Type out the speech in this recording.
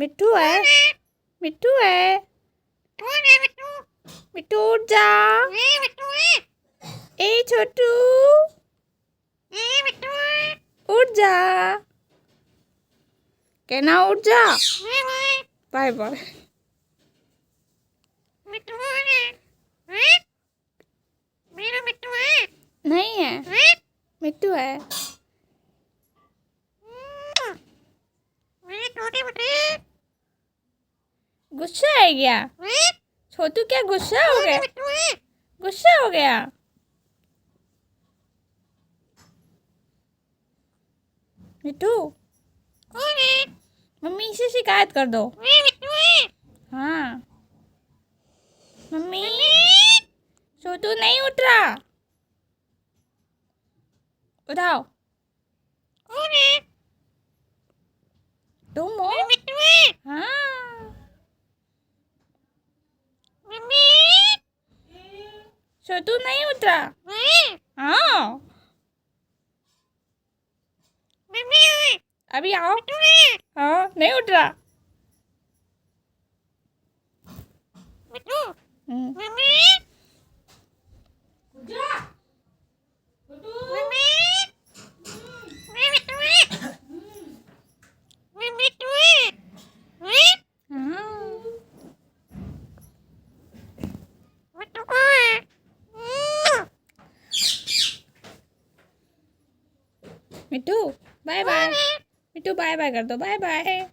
मिट्टू है, मिट्टू है, मिट्टू उठ जा। ए छोटू उठ जा, कहना उठ जा। Bye bye. नहीं है, मिट्टू है। गुस्सा है क्या छोटू? क्या गुस्सा हो गया? गुस्सा हो गया? मिट्टू मम्मी से शिकायत कर दो। हाँ मम्मी, छोटू नहीं उठ रहा, उठाओ। तुम हो? हाँ छोटू नहीं उठ रहा। हाँ अभी आओ। हाँ नहीं उठ रहा। मिट्टू बाय बाय। मिट्टू बाय बाय कर दो, बाय बाय।